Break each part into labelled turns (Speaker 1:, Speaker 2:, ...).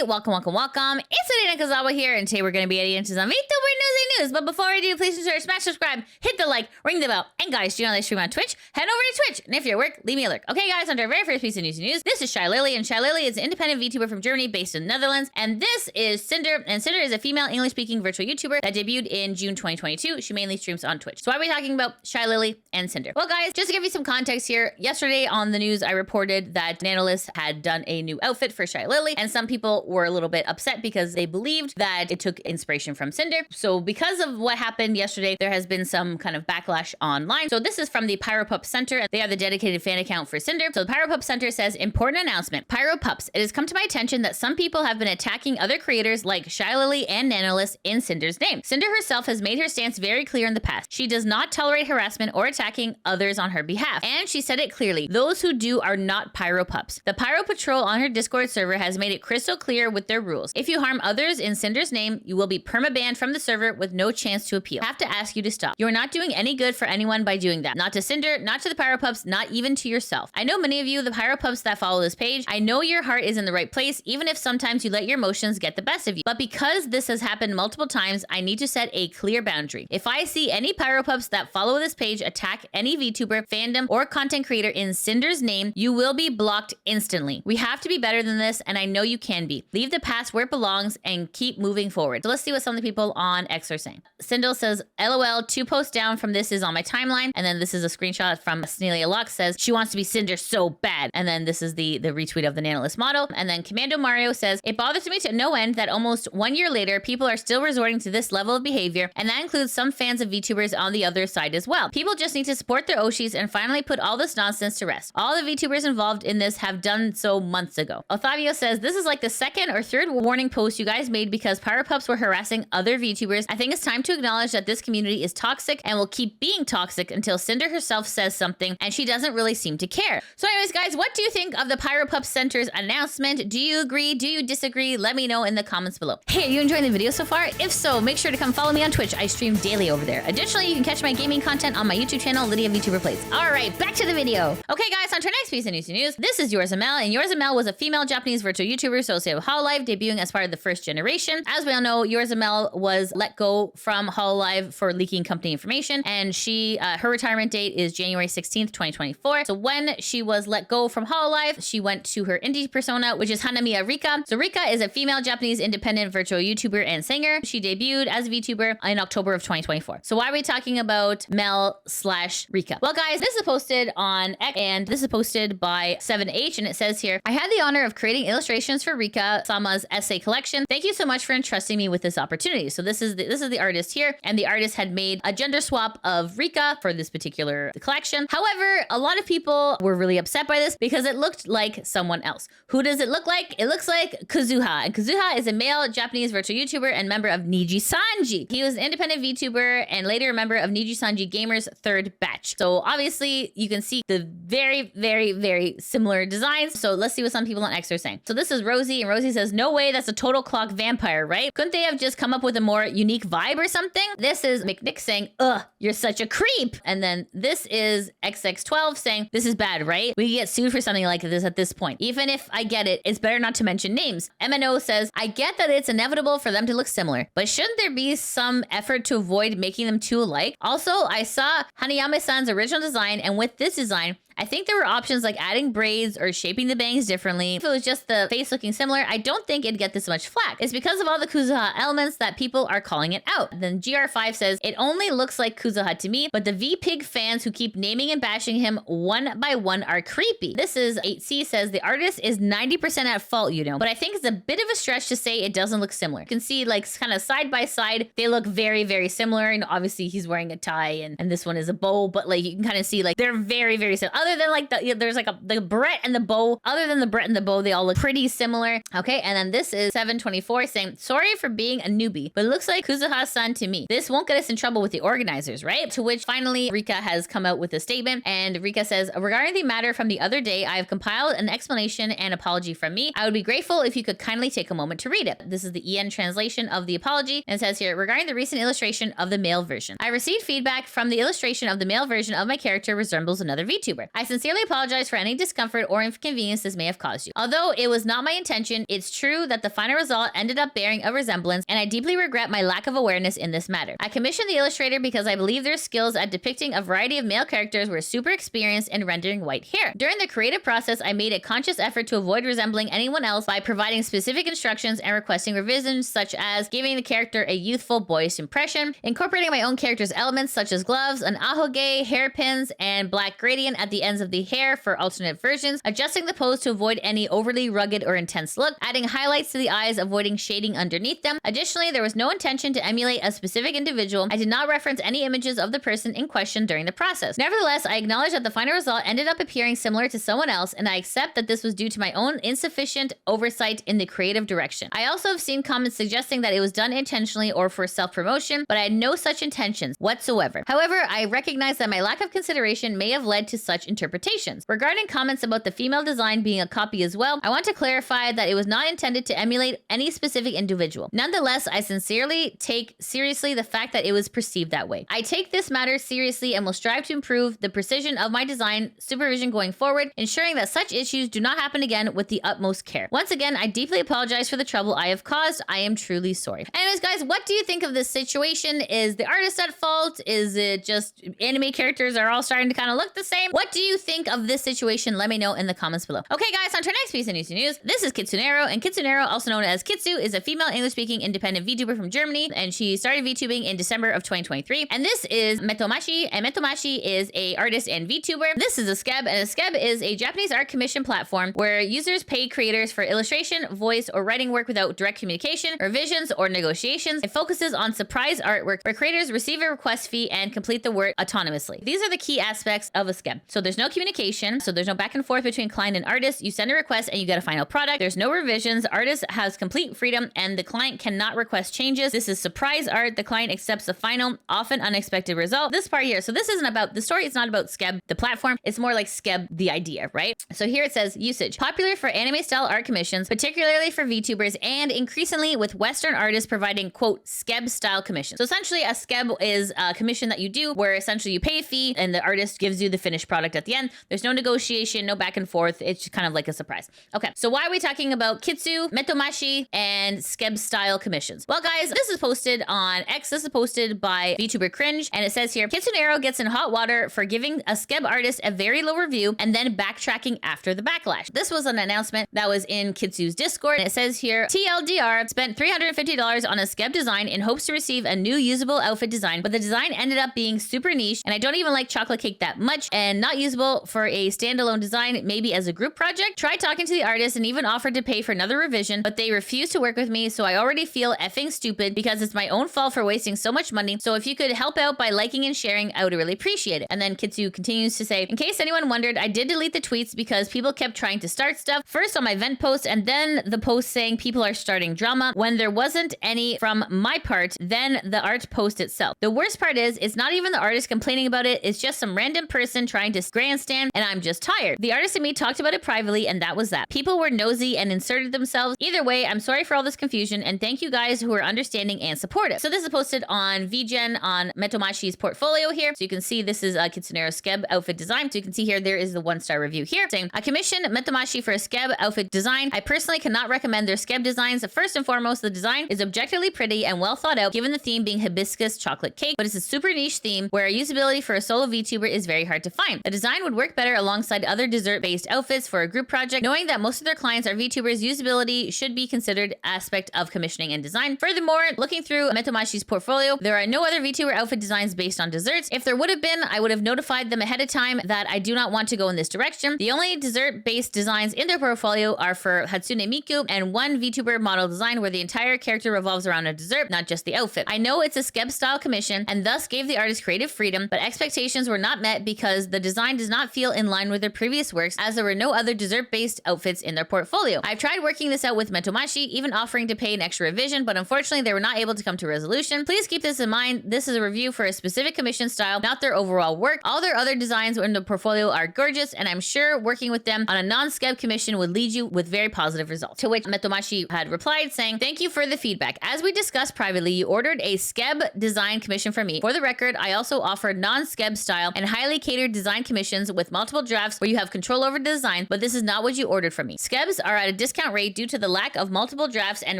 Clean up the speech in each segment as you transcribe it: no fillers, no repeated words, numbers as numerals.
Speaker 1: everybody, welcome. It's Arena Kazawa here, and today we're going to be getting into some VTuber Newsy news. But before I do, please ensure to smash subscribe, hit the like, ring the bell, and guys, do you know they stream on Twitch? Head over to Twitch, and if you're at work, leave me a lurk. Okay, guys, on to our very first piece of Newsy news. This is Shylily, and Shylily is an independent VTuber from Germany based in the Netherlands, and this is Sinder, and Sinder is a female English-speaking virtual YouTuber that debuted in June 2022. She mainly streams on Twitch. So why are we talking about Shylily and Sinder? Well, guys, just to give you some context here, yesterday on the news, I reported that Nanolist had done a new outfit for Shylily, and some people were a little bit upset because they believed that it took inspiration from Sinder. So because of what happened yesterday, there has been some kind of backlash online. So this is from the Pyropup Center. They are the dedicated fan account for Sinder. So the Pyropup Center says, important announcement, Pyropups, it has come to my attention that some people have been attacking other creators like Shylily and Nanolist in Sinder's name. Cinder herself has made her stance very clear in the past. She does not tolerate harassment or attacking others on her behalf. And she said it clearly, those who do are not Pyropups. The Pyro Patrol on her Discord server has made it crystal clear with their rules. If you harm others in Sinder's name, you will be permabanned from the server with no chance to appeal. I have to ask you to stop. You're not doing any good for anyone by doing that. Not to Sinder, not to the Pyropups, not even to yourself. I know many of you, the Pyropups that follow this page, I know your heart is in the right place, even if sometimes you let your emotions get the best of you. But because this has happened multiple times, I need to set a clear boundary. If I see any Pyropups that follow this page attack any VTuber, fandom, or content creator in Sinder's name, you will be blocked instantly. We have to be better than this, and I know you can be. Leave the past where it belongs and keep moving forward. So let's see what some of the people on X are saying. Sindel says, LOL, 2 posts down from this is on my timeline. And then this is a screenshot from Snealia Lux says, she wants to be Sinder so bad. And then this is the retweet of the Nanolist model. And then Commando Mario says, it bothers me to no end that almost 1 year later, people are still resorting to this level of behavior. And that includes some fans of VTubers on the other side as well. People just need to support their Oshis and finally put all this nonsense to rest. All the VTubers involved in this have done so months ago. Othavio says, this is like the second or third warning post you guys made because Pyropups were harassing other VTubers. I think it's time to acknowledge that this community is toxic and will keep being toxic until Sinder herself says something, and she doesn't really seem to care. So anyways, guys, what do you think of the Pyropup Center's announcement? Do you agree? Do you disagree? Let me know in the comments below. Hey, are you enjoying the video so far? If so, make sure to come follow me on Twitch. I stream daily over there. Additionally, you can catch my gaming content on my YouTube channel, Lydia VTuber Plays. All right, back to the video. Okay, guys, on to our next piece of news. This is Yozora Mel, and Yozora Mel was a female Japanese virtual YouTuber associated with Hololive, debuting as part of the first generation. As we all know, Yozora Mel was let go from Hololive for leaking company information, and her retirement date is January 16th, 2024. So when she was let go from Hololive, she went to her indie persona, which is Hanamiya Rica. So Rica is a female Japanese independent virtual YouTuber and singer. She debuted as a VTuber in October of 2024. So why are we talking about Mel/Rica? Well, guys, this is posted on X, and this is posted by 7H, and it says here, I had the honor of creating illustrations for Rica Sama's essay collection. Thank you so much for entrusting me with this opportunity. So this is the artist here, and the artist had made a gender swap of Rica for this particular collection. However, a lot of people were really upset by this because it looked like someone else. Who does it look like? It looks like Kuzuha, and Kuzuha is a male Japanese virtual YouTuber and member of Nijisanji. He was an independent VTuber and later a member of Nijisanji Gamers' third batch. So obviously you can see the very, very, very similar designs. So let's see what some people on X are saying. So this is Rosie, and Rosie says, no way, that's a total clock vampire, right? Couldn't they have just come up with a more unique vibe or something? This is McNick saying, ugh, you're such a creep. And then this is XX12 saying, this is bad, right? We get sued for something like this at this point. Even if I get it, it's better not to mention names. MNO says, I get that it's inevitable for them to look similar, but shouldn't there be some effort to avoid making them too alike? Also, I saw Hanayame-san's original design, and with this design, I think there were options like adding braids or shaping the bangs differently. If it was just the face looking similar, I don't think it'd get this much flack. It's because of all the Kuzuha elements that people are calling it out. Then GR5 says, it only looks like Kuzuha to me, but the V-Pig fans who keep naming and bashing him one by one are creepy. This is 8C says, the artist is 90% at fault, you know, but I think it's a bit of a stretch to say it doesn't look similar. You can see like kind of side by side, they look very, very similar. And obviously he's wearing a tie and this one is a bow, but like you can kind of see like they're very, very similar. Other than like there's like the barrette and the bow. Other than the barrette and the bow, they all look pretty similar. Okay, and then this is 724 saying, sorry for being a newbie, but it looks like Kuzuha-san to me. This won't get us in trouble with the organizers, right? To which finally Rica has come out with a statement, and Rica says, regarding the matter from the other day, I have compiled an explanation and apology from me. I would be grateful if you could kindly take a moment to read it. This is the EN translation of the apology, and it says here, regarding the recent illustration of the male version. I received feedback from the illustration of the male version of my character resembles another VTuber. I sincerely apologize for any discomfort or inconvenience this may have caused you. Although it was not my intention, it's true that the final result ended up bearing a resemblance, and I deeply regret my lack of awareness in this matter. I commissioned the illustrator because I believe their skills at depicting a variety of male characters were super experienced in rendering white hair. During the creative process, I made a conscious effort to avoid resembling anyone else by providing specific instructions and requesting revisions, such as giving the character a youthful, boyish impression, incorporating my own character's elements such as gloves, an ahoge, hairpins, and black gradient at the ends of the hair for alternate versions, adjusting the pose to avoid any overly rugged or intense look, adding highlights to the eyes, avoiding shading underneath them. Additionally, there was no intention to emulate a specific individual. I did not reference any images of the person in question during the process. Nevertheless, I acknowledge that the final result ended up appearing similar to someone else, and I accept that this was due to my own insufficient oversight in the creative direction. I also have seen comments suggesting that it was done intentionally or for self-promotion, but I had no such intentions whatsoever. However, I recognize that my lack of consideration may have led to such interpretations. Regarding comments about the female design being a copy as well, I want to clarify that it was not intended to emulate any specific individual. Nonetheless, I sincerely take seriously the fact that it was perceived that way. I take this matter seriously and will strive to improve the precision of my design supervision going forward, ensuring that such issues do not happen again with the utmost care. Once again, I deeply apologize for the trouble I have caused. I am truly sorry. Anyways, guys, what do you think of this situation? Is the artist at fault? Is it just anime characters are all starting to kind of look the same? What do you think of this situation? Let me know in the comments below. Okay, guys, on to our next piece of Newsy news. This is Kitsunero, and Kitsunero, also known as Kitsu, is a female English-speaking independent VTuber from Germany, and she started VTubing in December of 2023. And this is Metomashi, and Metomashi is a artist and VTuber. This is a SKEB, and a SKEB is a Japanese art commission platform where users pay creators for illustration, voice, or writing work without direct communication, revisions, or negotiations. It focuses on surprise artwork where creators receive a request fee and complete the work autonomously. These are the key aspects of a SKEB. So there's no communication, so there's no back and forth between client and artist. You send a request and you get a final product. There's no revisions. Artist has complete freedom and the client cannot request changes. This is surprise art. The client accepts the final, often unexpected result. This part here, so this isn't about, the story is not about SKEB, the platform. It's more like SKEB, the idea, right? So here it says usage. Popular for anime style art commissions, particularly for VTubers, and increasingly with Western artists providing, quote, SKEB style commissions. So essentially a SKEB is a commission that you do where essentially you pay a fee and the artist gives you the finished product at the end. There's no negotiation, no back and forth. It's just kind of like a surprise. Okay, so why are we talking about Kitsu, Metomashi, and SKEB style commissions? Well, guys, this is posted on X. This is posted by VTuber Cringe, and it says here, Kitsunero gets in hot water for giving a SKEB artist a very low review and then backtracking after the backlash. This was an announcement that was in Kitsu's Discord, and it says here, TLDR spent $350 on a SKEB design in hopes to receive a new usable outfit design, but the design ended up being super niche, and I don't even like chocolate cake that much, and not usable for a standalone design, maybe as a group project. Tried talking to the artist and even offered to pay for another revision, but they refused to work with me, so I already feel effing stupid because it's my own fault for wasting so much money. So if you could help out by liking and sharing, I would really appreciate it. And then Kitsu continues to say, in case anyone wondered, I did delete the tweets because people kept trying to start stuff, first on my vent post and then the post saying people are starting drama when there wasn't any from my part, then the art post itself. The worst part is, it's not even the artist complaining about it, it's just some random person trying to grandstand, and I'm just tired. The artist and me talked about it privately, and that was that. People were nosy and inserted themselves. Either way, I'm sorry for all this confusion, and thank you guys who are understanding and supportive. So this is posted on VGen on Metomashi's portfolio here. So you can see this is a Kitsunero SKEB outfit design. So you can see here, there is the 1-star review here saying, I commissioned Metomashi for a SKEB outfit design. I personally cannot recommend their SKEB designs. First and foremost, the design is objectively pretty and well thought out, given the theme being hibiscus chocolate cake, but it's a super niche theme where usability for a solo VTuber is very hard to find. The design would work better alongside other dessert-based outfits for a group project. Knowing that most of their clients are VTubers, usability should be considered aspect of commissioning and design. Furthermore, looking through Metomashi's portfolio, there are no other VTuber outfit designs based on desserts. If there would have been, I would have notified them ahead of time that I do not want to go in this direction. The only dessert-based designs in their portfolio are for Hatsune Miku and one VTuber model design where the entire character revolves around a dessert, not just the outfit. I know it's a SKEB style commission and thus gave the artist creative freedom, but expectations were not met because the design does not feel in line with their previous works, as there were no other dessert-based outfits in their portfolio. I've tried working this out with Metomashi, even offering to pay an extra revision, but unfortunately they were not able to come to a resolution. Please keep this in mind. This is a review for a specific commission style, not their overall work. All their other designs in the portfolio are gorgeous, and I'm sure working with them on a non-SKEB commission would lead you with very positive results. To which Metomashi had replied saying, thank you for the feedback. As we discussed privately, you ordered a SKEB design commission from me. For the record, I also offered non-SKEB style and highly catered design commission commissions with multiple drafts where you have control over the design, but this is not what you ordered from me. Skebs are at a discount rate due to the lack of multiple drafts and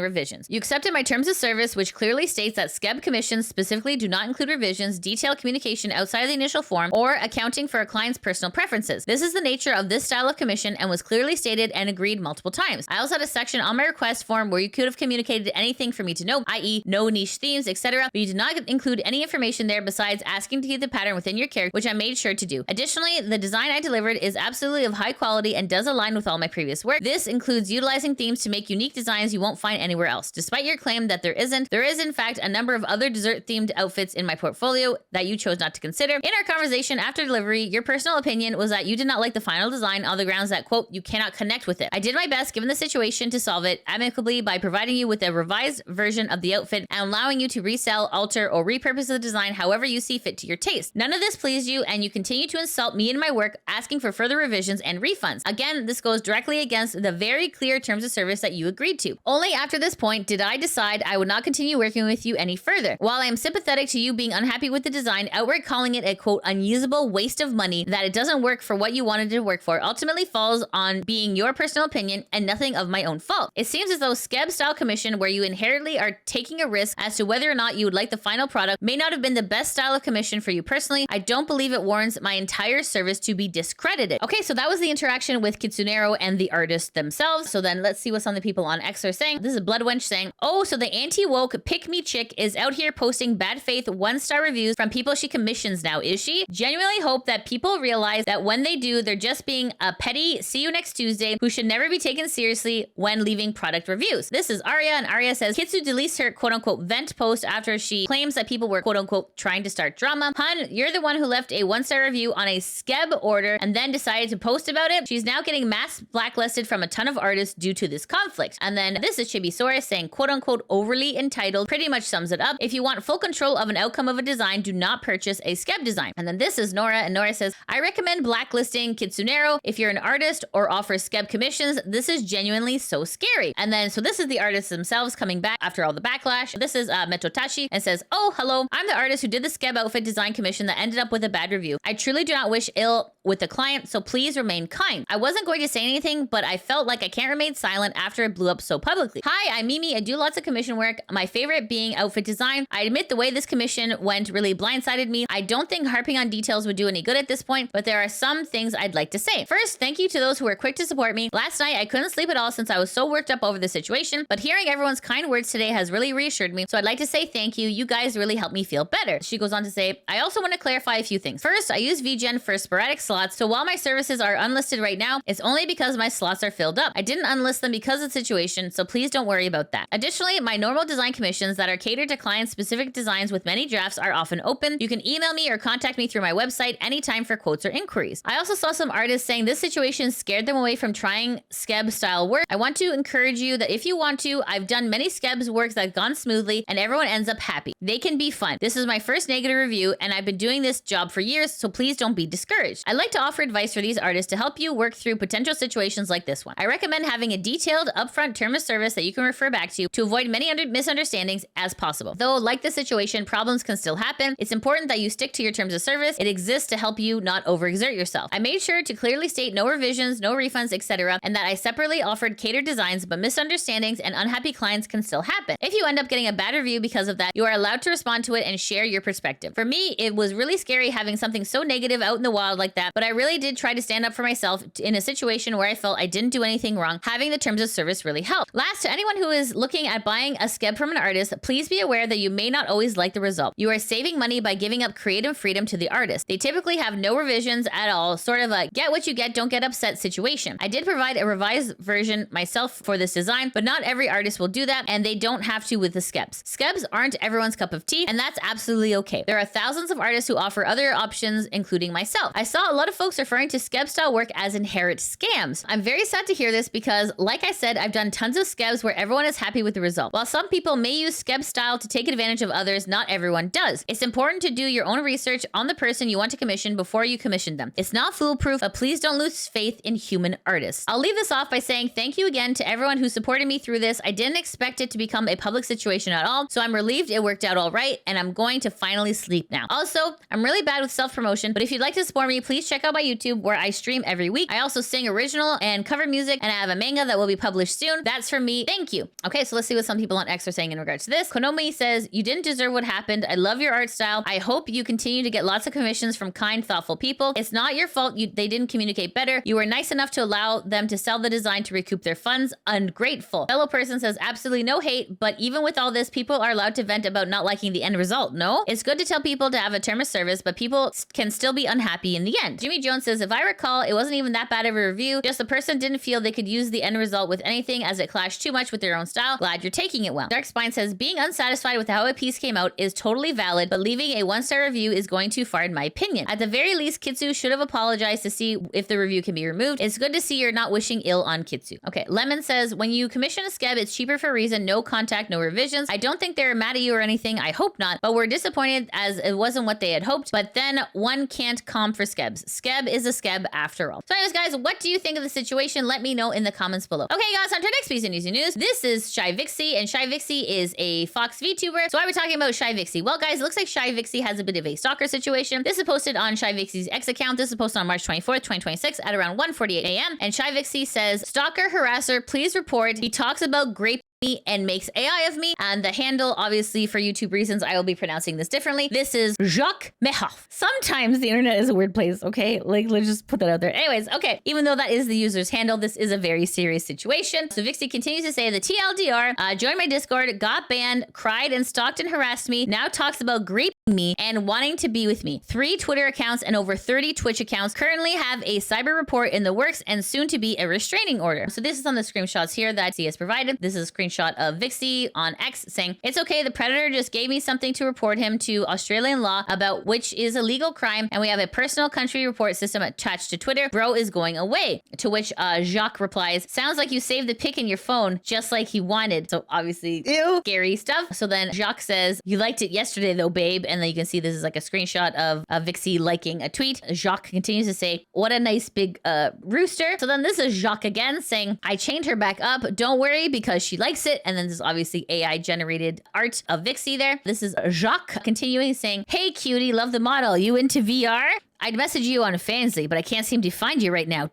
Speaker 1: revisions. You accepted my terms of service, which clearly states that Skeb commissions specifically do not include revisions, detailed communication outside of the initial form, or accounting for a client's personal preferences. This is the nature of this style of commission and was clearly stated and agreed multiple times. I also had a section on my request form where you could have communicated anything for me to know, i.e. no niche themes, etc., but you did not include any information there besides asking to keep the pattern within your character, which I made sure to do. Additionally, the design I delivered is absolutely of high quality and does align with all my previous work. This includes utilizing themes to make unique designs you won't find anywhere else. Despite your claim that there is in fact a number of other dessert themed outfits in my portfolio that you chose not to consider. In our conversation after delivery, your personal opinion was that you did not like the final design on the grounds that, quote, you cannot connect with it. I did my best given the situation to solve it amicably by providing you with a revised version of the outfit and allowing you to resell, alter, or repurpose the design however you see fit to your taste. None of this pleased you, and you continue to insult me and my work, asking for further revisions and refunds. Again, this goes directly against the very clear terms of service that you agreed to. Only after this point did I decide I would not continue working with you any further. While I am sympathetic to you being unhappy with the design, outright calling it a, quote, unusable waste of money, that it doesn't work for what you wanted it to work for, ultimately falls on being your personal opinion and nothing of my own fault. It seems as though Skeb style commission, where you inherently are taking a risk as to whether or not you would like the final product, may not have been the best style of commission for you personally. I don't believe it warrants my entire service to be discredited. Okay, so that was the interaction with Kitsunero and the artist themselves. So then let's see what some of the people on X are saying. This is Bloodwench saying, oh, so the anti-woke pick-me chick is out here posting bad faith 1-star reviews from people she commissions now, is she? Genuinely hope that people realize that when they do, they're just being a petty see you next Tuesday who should never be taken seriously when leaving product reviews. This is Arya, and Arya says, Kitsu deletes her quote-unquote vent post after she claims that people were quote-unquote trying to start drama. Hun, you're the one who left a 1-star review on a Skeb order and then decided to post about it. She's now getting mass blacklisted from a ton of artists due to this conflict. And then this is Chibisaurus saying, quote-unquote overly entitled, pretty much sums it up. If you want full control of an outcome of a design, do not purchase a Skeb design. And then this is Nora, and Nora says, I recommend blacklisting Kitsunero if you're an artist or offer Skeb commissions. This is genuinely so scary. And then, so this is the artists themselves coming back after all the backlash. This is Metotashi, and says, oh, hello, I'm the artist who did the Skeb outfit design commission that ended up with a bad review. I truly do not wish ill with the client, so please remain kind. I wasn't going to say anything, but I felt like I can't remain silent after it blew up so publicly. Hi, I'm Mimi. I do lots of commission work, my favorite being outfit design. I admit the way this commission went really blindsided me. I don't think harping on details would do any good at this point, but there are some things I'd like to say. First, thank you to those who were quick to support me. Last night, I couldn't sleep at all since I was so worked up over the situation, but hearing everyone's kind words today has really reassured me, so I'd like to say thank you. You guys really helped me feel better. She goes on to say, I also want to clarify a few things. First, I use VGen for sporadic slots, so while my services are unlisted right now, it's only because my slots are filled up. I didn't unlist them because of the situation, so please don't worry about that. Additionally, my normal design commissions that are catered to client-specific designs with many drafts are often open. You can email me or contact me through my website anytime for quotes or inquiries. I also saw some artists saying this situation scared them away from trying Skeb style work. I want to encourage you that if you want to, I've done many Skebs works that have gone smoothly and everyone ends up happy. They can be fun. This is my first negative review and I've been doing this job for years, so please don't be discouraged. I'd like to offer advice for these artists to help you work through potential situations like this one. I recommend having a detailed upfront term of service that you can refer back to avoid many misunderstandings as possible. Though, like the situation, problems can still happen. It's important that you stick to your terms of service. It exists to help you not overexert yourself. I made sure to clearly state no revisions, no refunds, etc., and that I separately offered catered designs, but misunderstandings and unhappy clients can still happen. If you end up getting a bad review because of that, you are allowed to respond to it and share your perspective. For me, it was really scary having something so negative out in the wild like that, but I really did try to stand up for myself in a situation where I felt I didn't do anything wrong. Having the terms of service really helped. Last, to anyone who is looking at buying a Skeb from an artist, please be aware that you may not always like the result. You are saving money by giving up creative freedom to the artist. They typically have no revisions at all, sort of a get what you get, don't get upset situation. I did provide a revised version myself for this design, but not every artist will do that, and they don't have to with the Skebs. Skebs aren't everyone's cup of tea, and that's absolutely okay. There are thousands of artists who offer other options, including myself. I saw a lot of folks referring to Skeb style work as inherent scams. I'm very sad to hear this because, like I said, I've done tons of Skebs where everyone is happy with the result. While some people may use Skeb style to take advantage of others, not everyone does. It's important to do your own research on the person you want to commission before you commission them. It's not foolproof, but please don't lose faith in human artists. I'll leave this off by saying thank you again to everyone who supported me through this. I didn't expect it to become a public situation at all, so I'm relieved it worked out all right, and I'm going to finally sleep now. Also, I'm really bad with self-promotion, but if you'd like to support me, please check out my YouTube where I stream every week. I also sing original and cover music, and I have a manga that will be published soon. That's from me. Thank you. Okay, so let's see what some people on X are saying in regards to this. Konomi says, you didn't deserve what happened. I love your art style. I hope you continue to get lots of commissions from kind, thoughtful people. It's not your fault they didn't communicate better. You were nice enough to allow them to sell the design to recoup their funds. Ungrateful. Fellow person says, absolutely no hate, but even with all this, people are allowed to vent about not liking the end result. No, it's good to tell people to have a term of service, but people can still be unhappy in the end. Jimmy Jones says, if I recall, it wasn't even that bad of a review. Just the person didn't feel they could use the end result with anything as it clashed too much with their own style. Glad you're taking it well. Dark Spine says, being unsatisfied with how a piece came out is totally valid, but leaving a 1-star review is going too far in my opinion. At the very least, Kitsu should have apologized to see if the review can be removed. It's good to see you're not wishing ill on Kitsu. Okay, Lemon says, when you commission a skeb, it's cheaper for a reason. No contact, no revisions. I don't think they're mad at you or anything. I hope not, but we're disappointed as it wasn't what they had hoped. But then one can't comp for skebs. Skeb is a skeb after all. So anyways, guys, what do you think of the situation? Let me know in the comments below. Okay, guys, on to our next piece of Newsy news. This is Shyvixi, and Shyvixi is a Fox VTuber. So why are we talking about Shyvixi? Well, guys, it looks like Shyvixi has a bit of a stalker situation. This is posted on Shyvixi's X account. This is posted on March 24th, 2026 at around 1:48 a.m. And Shyvixi says, stalker harasser, please report. He talks about grape me and makes AI of me. And the handle, obviously for YouTube reasons, I will be pronouncing this differently. This is Jacques Mehoff. Sometimes the internet is a weird place, okay? Like, let's just put that out there. Anyways, okay, even though that is the user's handle, this is a very serious situation. So Vixi continues to say, the TLDR, joined my Discord, got banned, cried and stalked and harassed me, now talks about graping me and wanting to be with me. 3 Twitter accounts and over 30 Twitch accounts currently have a cyber report in the works and soon to be a restraining order. So this is on the screenshots here that C has provided. This is a screenshot of Vixi on X saying, it's okay, the predator just gave me something to report him to Australian law about which is a legal crime, and we have a personal country report system attached to Twitter. Bro is going away. To which Jacques replies, sounds like you saved the pic in your phone just like he wanted. So obviously, ew, scary stuff. So then Jacques says, you liked it yesterday though, babe. And then you can see this is like a screenshot of Vixi liking a tweet. Jacques continues to say, what a nice big rooster. So then this is Jacques again saying, I chained her back up. Don't worry because she likes it. And then this is obviously AI generated art of Vixi there. This is Jacques continuing saying, hey cutie, love the model. You into VR? I'd message you on Fansly, but I can't seem to find you right now. ...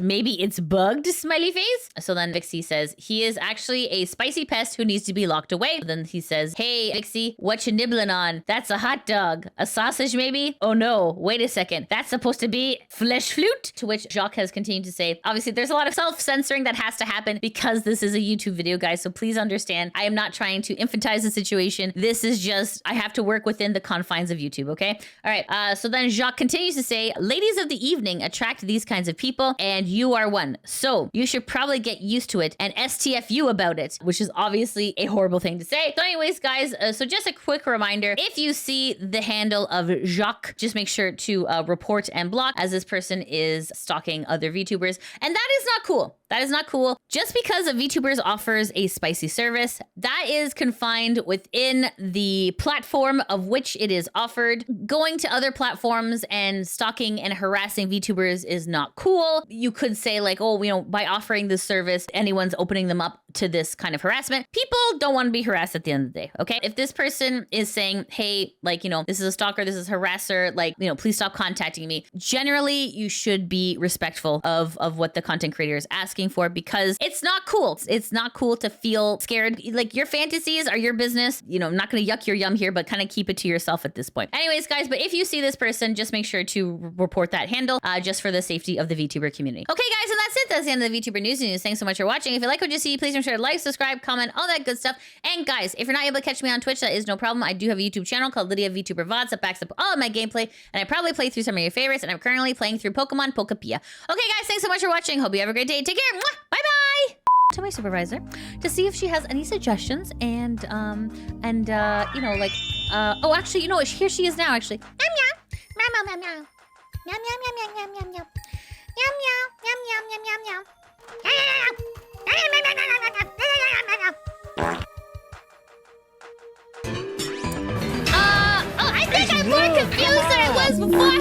Speaker 1: Maybe it's bugged, smiley face. So then Vixi says, he is actually a spicy pest who needs to be locked away. Then he says, hey, Vixi, what you nibbling on? That's a hot dog. A sausage, maybe? Oh no, wait a second. That's supposed to be flesh flute? To which Jacques has continued to say, obviously there's a lot of self-censoring that has to happen because this is a YouTube video, guys. So please understand, I am not trying to infantilize the situation. This is just, I have to work within the confines of YouTube, okay? All right, so then Jacques continues to say, ladies of the evening attract these kinds of people and you are one. So you should probably get used to it and STFU about it, which is obviously a horrible thing to say. So anyways, guys, so just a quick reminder, if you see the handle of Jacques, just make sure to report and block, as this person is stalking other VTubers. And that is not cool. That is not cool. Just because a VTuber offers a spicy service, that is confined within the platform of which it is offered. Going to other platforms and stalking and harassing VTubers is not cool. You could say like, oh, you know, by offering this service, anyone's opening them up to this kind of harassment. People don't want to be harassed at the end of the day, okay? If this person is saying, hey, like, you know, this is a stalker, this is a harasser, like, you know, please stop contacting me. Generally, you should be respectful of what the content creator is asking for, because it's not cool. It's not cool to feel scared. Like, your fantasies are your business. You know, I'm not going to yuck your yum here, but kind of keep it to yourself at this point. Anyways, guys, but if you see this person, just make sure to report that handle just for the safety of the VTuber community. Okay, guys, and that's it. That's the end of the VTuber Newsy. Thanks so much for watching. If you like what you see, please make sure to like, subscribe, comment, all that good stuff. And guys, if you're not able to catch me on Twitch, that is no problem. I do have a YouTube channel called Lydia VTuber VODs that backs up all of my gameplay, and I probably play through some of your favorites, and I'm currently playing through Pokemon Pokepia. Okay, guys, thanks so much for watching. Hope you have a great day. Take care. Bye bye. To my supervisor to see if she has any suggestions and you know, like oh, actually, you know what, here she is now, actually. Meow meow meow meow meow meow meow meow meow meow meow meow meow meow meow meow. Oh, I think I'm more confused than I was before.